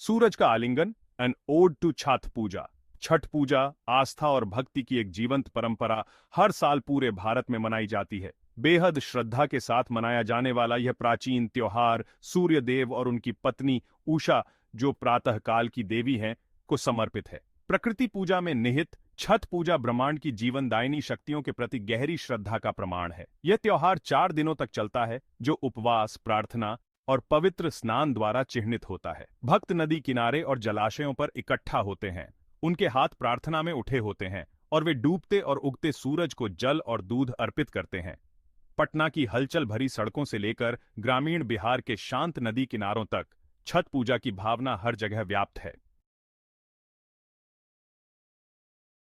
सूरज का आलिंगन, N odd to Chhath पूजा। छठ पूजा आस्था और भक्ति की एक जीवंत परंपरा हर साल पूरे भारत में मनाई जाती है। बेहद श्रद्धा के साथ मनाया जाने वाला यह प्राचीन त्योहार सूर्य देव और उनकी पत्नी उषा, जो प्रातःकाल की देवी हैं, को समर्पित है। प्रकृति पूजा में निहित छठ पूजा ब्रह्मांड की जीवनदायिनी शक्तियों के प्रति गहरी श्रद्धा का प्रमाण है। यह त्योहार 4 दिनों तक चलता है, जो उपवास, प्रार्थना और पवित्र स्नान द्वारा चिह्नित होता है। भक्त नदी किनारे और जलाशयों पर इकट्ठा होते हैं। उनके हाथ प्रार्थना में उठे होते हैं और वे डूबते और उगते सूरज को जल और दूध अर्पित करते हैं। पटना की हलचल भरी सड़कों से लेकर ग्रामीण बिहार के शांत नदी किनारों तक छठ पूजा की भावना हर जगह व्याप्त है।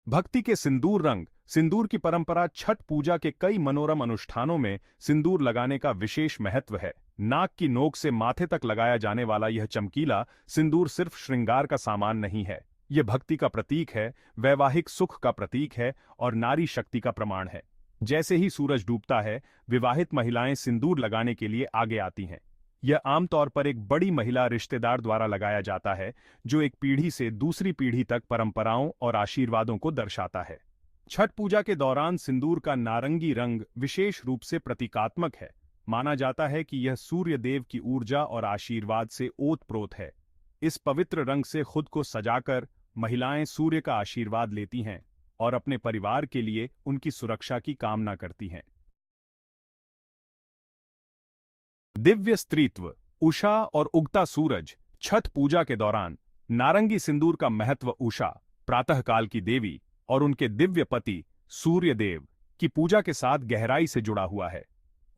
भक्ति के सिंदूर रंग। सिंदूर की परंपरा। छठ पूजा के कई मनोरम अनुष्ठानों में सिंदूर लगाने का विशेष महत्व है। नाक की नोक से माथे तक लगाया जाने वाला यह चमकीला सिंदूर सिर्फ श्रृंगार का सामान नहीं है, यह भक्ति का प्रतीक है, वैवाहिक सुख का प्रतीक है और नारी शक्ति का प्रमाण है। जैसे ही सूरज डूबता है, विवाहित महिलाएं सिंदूर लगाने के लिए आगे आती हैं। यह आमतौर पर एक बड़ी महिला रिश्तेदार द्वारा लगाया जाता है, जो एक पीढ़ी से दूसरी पीढ़ी तक परंपराओं और आशीर्वादों को दर्शाता है। छठ पूजा के दौरान सिंदूर का नारंगी रंग विशेष रूप से प्रतीकात्मक है। माना जाता है कि यह सूर्य देव की ऊर्जा और आशीर्वाद से ओतप्रोत है। इस पवित्र रंग से खुद को सजाकर महिलाएं सूर्य का आशीर्वाद लेती हैं और अपने परिवार के लिए उनकी सुरक्षा की कामना करती हैं। दिव्य स्त्रीत्व। उषा और उगता सूरज। छठ पूजा के दौरान नारंगी सिंदूर का महत्व उषा, प्रातःकाल की देवी, और उनके दिव्य पति सूर्य देव की पूजा के साथ गहराई से जुड़ा हुआ है।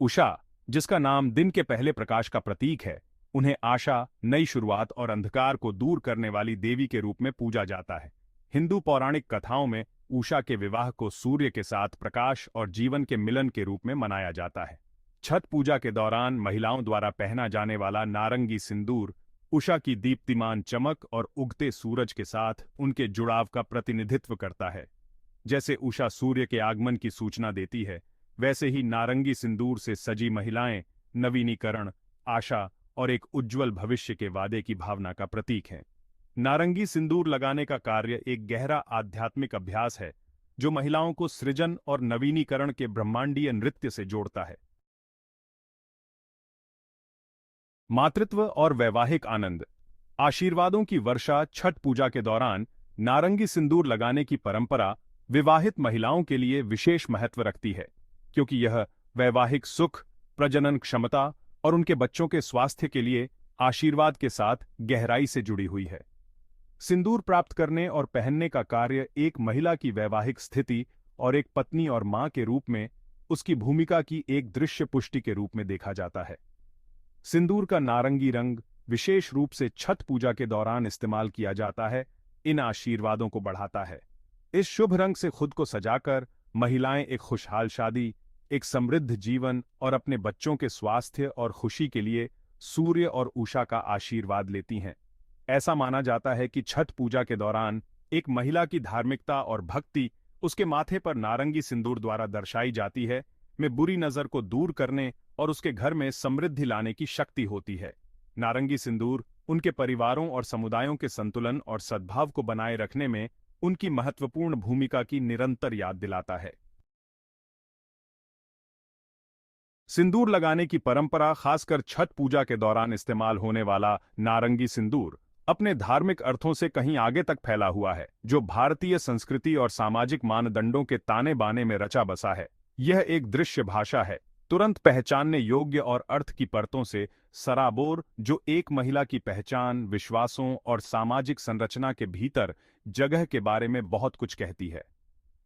उषा, जिसका नाम दिन के पहले प्रकाश का प्रतीक है, उन्हें आशा, नई शुरुआत और अंधकार को दूर करने वाली देवी के रूप में पूजा जाता है। हिंदू पौराणिक कथाओं में उषा के विवाह को सूर्य के साथ प्रकाश और जीवन के मिलन के रूप में मनाया जाता है। छठ पूजा के दौरान महिलाओं द्वारा पहना जाने वाला नारंगी सिंदूर उषा की दीप्तिमान चमक और उगते सूरज के साथ उनके जुड़ाव का प्रतिनिधित्व करता है। जैसे उषा सूर्य के आगमन की सूचना देती है, वैसे ही नारंगी सिंदूर से सजी महिलाएं नवीनीकरण, आशा और एक उज्ज्वल भविष्य के वादे की भावना का प्रतीक हैं। नारंगी सिंदूर लगाने का कार्य एक गहरा आध्यात्मिक अभ्यास है, जो महिलाओं को सृजन और नवीनीकरण के ब्रह्मांडीय नृत्य से जोड़ता है। मातृत्व और वैवाहिक आनंद। आशीर्वादों की वर्षा। छठ पूजा के दौरान नारंगी सिंदूर लगाने की परंपरा विवाहित महिलाओं के लिए विशेष महत्व रखती है, क्योंकि यह वैवाहिक सुख, प्रजनन क्षमता और उनके बच्चों के स्वास्थ्य के लिए आशीर्वाद के साथ गहराई से जुड़ी हुई है। सिंदूर प्राप्त करने और पहनने का कार्य एक महिला की वैवाहिक स्थिति और एक पत्नी और मां के रूप में उसकी भूमिका की एक दृश्य पुष्टि के रूप में देखा जाता है। सिंदूर का नारंगी रंग विशेष रूप से छठ पूजा के दौरान इस्तेमाल किया जाता है, इन आशीर्वादों को बढ़ाता है। इस शुभ रंग से खुद को सजाकर महिलाएं एक खुशहाल शादी, एक समृद्ध जीवन और अपने बच्चों के स्वास्थ्य और खुशी के लिए सूर्य और उषा का आशीर्वाद लेती हैं। ऐसा माना जाता है कि छठ पूजा के दौरान एक महिला की धार्मिकता और भक्ति उसके माथे पर नारंगी सिंदूर द्वारा दर्शाई जाती है, में बुरी नजर को दूर करने और उसके घर में समृद्धि लाने की शक्ति होती है। नारंगी सिंदूर उनके परिवारों और समुदायों के संतुलन और सद्भाव को बनाए रखने में उनकी महत्वपूर्ण भूमिका की निरंतर याद दिलाता है। सिंदूर लगाने की परंपरा, खासकर छठ पूजा के दौरान इस्तेमाल होने वाला नारंगी सिंदूर, अपने धार्मिक अर्थों से कहीं आगे तक फैला हुआ है, जो भारतीय संस्कृति और सामाजिक मानदंडों के ताने बाने में रचा बसा है। यह एक दृश्य भाषा है, तुरंत पहचानने योग्य और अर्थ की परतों से सराबोर, जो एक महिला की पहचान, विश्वासों और सामाजिक संरचना के भीतर जगह के बारे में बहुत कुछ कहती है।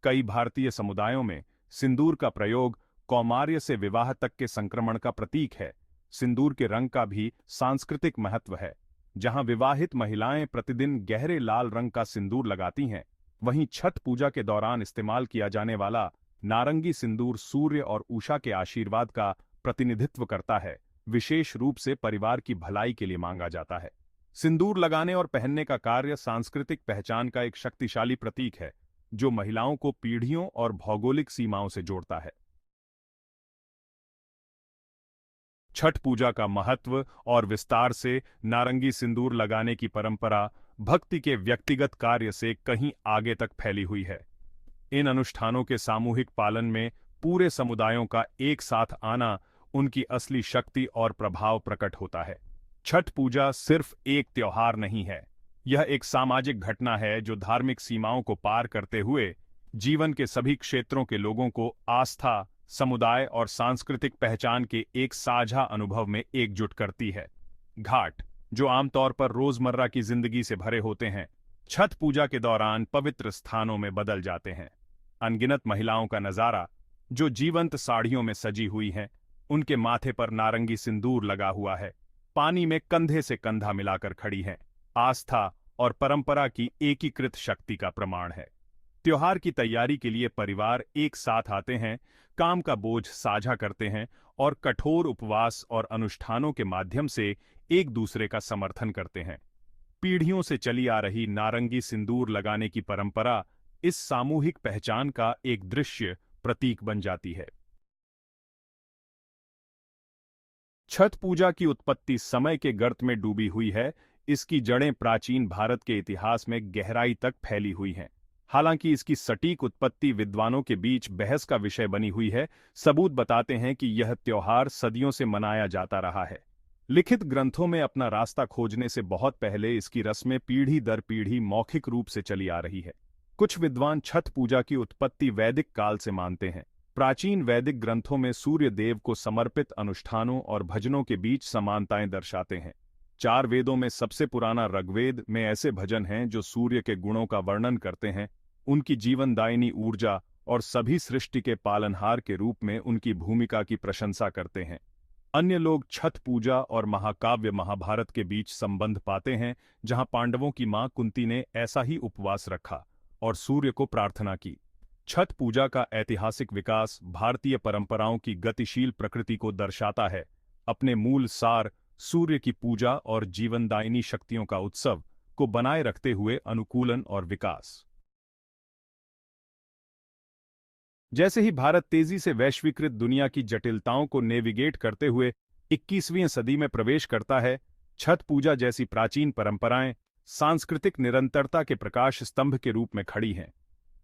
कई भारतीय समुदायों में सिंदूर का प्रयोग कौमार्य से विवाह तक के संक्रमण का प्रतीक है। सिंदूर के रंग का भी सांस्कृतिक महत्व है। जहां विवाहित महिलाएं प्रतिदिन गहरे लाल रंग का सिंदूर लगाती हैं, वहीं छठ पूजा के दौरान इस्तेमाल किया जाने वाला नारंगी सिंदूर सूर्य और उषा के आशीर्वाद का प्रतिनिधित्व करता है, विशेष रूप से परिवार की भलाई के लिए मांगा जाता है। सिंदूर लगाने और पहनने का कार्य सांस्कृतिक पहचान का एक शक्तिशाली प्रतीक है, जो महिलाओं को पीढ़ियों और भौगोलिक सीमाओं से जोड़ता है। छठ पूजा का महत्व और विस्तार से नारंगी सिंदूर लगाने की परंपरा भक्ति के व्यक्तिगत कार्य से कहीं आगे तक फैली हुई है। इन अनुष्ठानों के सामूहिक पालन में पूरे समुदायों का एक साथ आना उनकी असली शक्ति और प्रभाव प्रकट होता है। छठ पूजा सिर्फ एक त्योहार नहीं है, यह एक सामाजिक घटना है जो धार्मिक सीमाओं को पार करते हुए जीवन के सभी क्षेत्रों के लोगों को आस्था, समुदाय और सांस्कृतिक पहचान के एक साझा अनुभव में एकजुट करती है। घाट, जो आमतौर पर रोजमर्रा की जिंदगी से भरे होते हैं, छठ पूजा के दौरान पवित्र स्थानों में बदल जाते हैं। अनगिनत महिलाओं का नजारा, जो जीवंत साड़ियों में सजी हुई हैं, उनके माथे पर नारंगी सिंदूर लगा हुआ है, पानी में कंधे से कंधा मिलाकर खड़ी हैं, आस्था और परंपरा की एकीकृत शक्ति का प्रमाण है। त्योहार की तैयारी के लिए परिवार एक साथ आते हैं, काम का बोझ साझा करते हैं और कठोर उपवास और अनुष्ठानों के माध्यम से एक दूसरे का समर्थन करते हैं। पीढ़ियों से चली आ रही नारंगी सिंदूर लगाने की परंपरा इस सामूहिक पहचान का एक दृश्य प्रतीक बन जाती है। छठ पूजा की उत्पत्ति समय के गर्त में डूबी हुई है। इसकी जड़ें प्राचीन भारत के इतिहास में गहराई तक फैली हुई हैं। हालांकि इसकी सटीक उत्पत्ति विद्वानों के बीच बहस का विषय बनी हुई है। सबूत बताते हैं कि यह त्योहार सदियों से मनाया जाता रहा है। लिखित ग्रंथों में अपना रास्ता खोजने से बहुत पहले इसकी रस्में पीढ़ी दर पीढ़ी मौखिक रूप से चली आ रही है। कुछ विद्वान छठ पूजा की उत्पत्ति वैदिक काल से मानते हैं। प्राचीन वैदिक ग्रंथों में सूर्य देव को समर्पित अनुष्ठानों और भजनों के बीच समानताएं दर्शाते हैं। 4 वेदों में सबसे पुराना ऋग्वेद में ऐसे भजन हैं जो सूर्य के गुणों का वर्णन करते हैं, उनकी जीवनदायिनी ऊर्जा और सभी सृष्टि के पालनहार के रूप में उनकी भूमिका की प्रशंसा करते हैं। अन्य लोग छठ पूजा और महाकाव्य महाभारत के बीच संबंध पाते हैं, जहां पांडवों की मां कुंती ने ऐसा ही उपवास रखा और सूर्य को प्रार्थना की। छठ पूजा का ऐतिहासिक विकास भारतीय परंपराओं की गतिशील प्रकृति को दर्शाता है। अपने मूल सार, सूर्य की पूजा और जीवनदायिनी शक्तियों का उत्सव को बनाए रखते हुए अनुकूलन और विकास। जैसे ही भारत तेजी से वैश्वीकृत दुनिया की जटिलताओं को नेविगेट करते हुए 21वीं सदी में प्रवेश करता है, छठ पूजा जैसी प्राचीन परंपराएं सांस्कृतिक निरंतरता के प्रकाश स्तंभ के रूप में खड़ी हैं।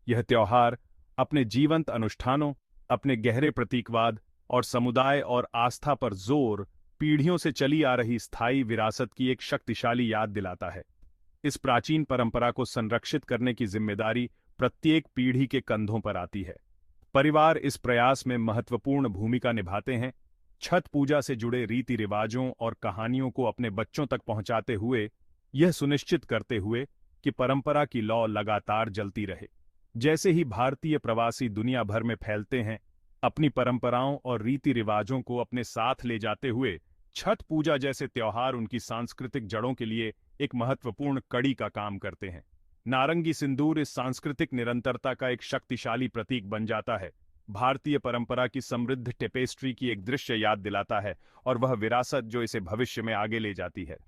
यह त्योहार अपने जीवंत अनुष्ठानों, अपने गहरे प्रतीकवाद और समुदाय और आस्था पर जोर पीढ़ियों से चली आ रही स्थायी विरासत की एक शक्तिशाली याद दिलाता है। इस प्राचीन परंपरा को संरक्षित करने की जिम्मेदारी प्रत्येक पीढ़ी के कंधों पर आती है। परिवार इस प्रयास में महत्वपूर्ण भूमिका निभाते हैं, छठ पूजा से जुड़े रीति रिवाजों और कहानियों को अपने बच्चों तक पहुंचाते हुए, यह सुनिश्चित करते हुए कि परंपरा की लौ लगातार जलती रहे। जैसे ही भारतीय प्रवासी दुनिया भर में फैलते हैं, अपनी परंपराओं और रीति रिवाजों को अपने साथ ले जाते हुए छठ पूजा जैसे त्योहार उनकी सांस्कृतिक जड़ों के लिए एक महत्वपूर्ण कड़ी का काम करते हैं। नारंगी सिंदूर इस सांस्कृतिक निरंतरता का एक शक्तिशाली प्रतीक बन जाता है, भारतीय परंपरा की समृद्ध टेपेस्ट्री की एक दृश्य याद दिलाता है और वह विरासत जो इसे भविष्य में आगे ले जाती है।